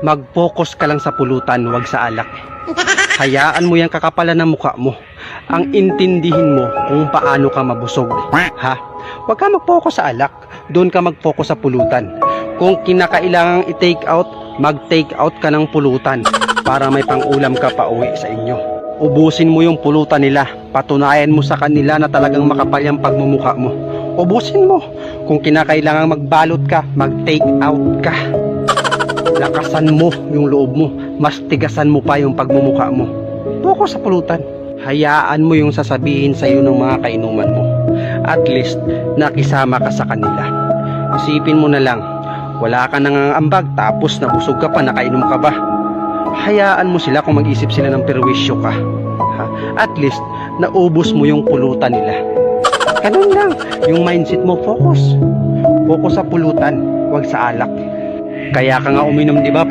Mag-focus ka lang sa pulutan, wag sa alak. Hayaan mo yung kakapalan ng mukha mo. Ang intindihin mo kung paano ka mabusog. Ha? Huwag ka mag-focus sa alak. Doon ka mag-focus sa pulutan. Kung kinakailangang i-take out, mag-take out ka ng pulutan para may pang-ulam ka pa uwi sa inyo. Ubusin mo yung pulutan nila. Patunayan mo sa kanila na talagang makapal yung pagmumukha mo. Ubusin mo. Kung kinakailangang magbalot ka, mag-take out ka. Lakasan mo yung loob mo. Mas tigasan mo pa yung pagmumukha mo. Focus sa pulutan. Hayaan mo yung sasabihin sa iyo ng mga kainuman mo. At least, nakisama ka sa kanila. Isipin mo na lang, wala ka nang ambag tapos nabusog ka pa, nakainom ka ba? Hayaan mo sila kung mag-isip sila ng perwisyo ka. Ha? At least, naubos mo yung pulutan nila. Ganun lang, yung mindset mo, focus. Focus sa pulutan, wag sa alak. Kaya ka nga uminom, di ba?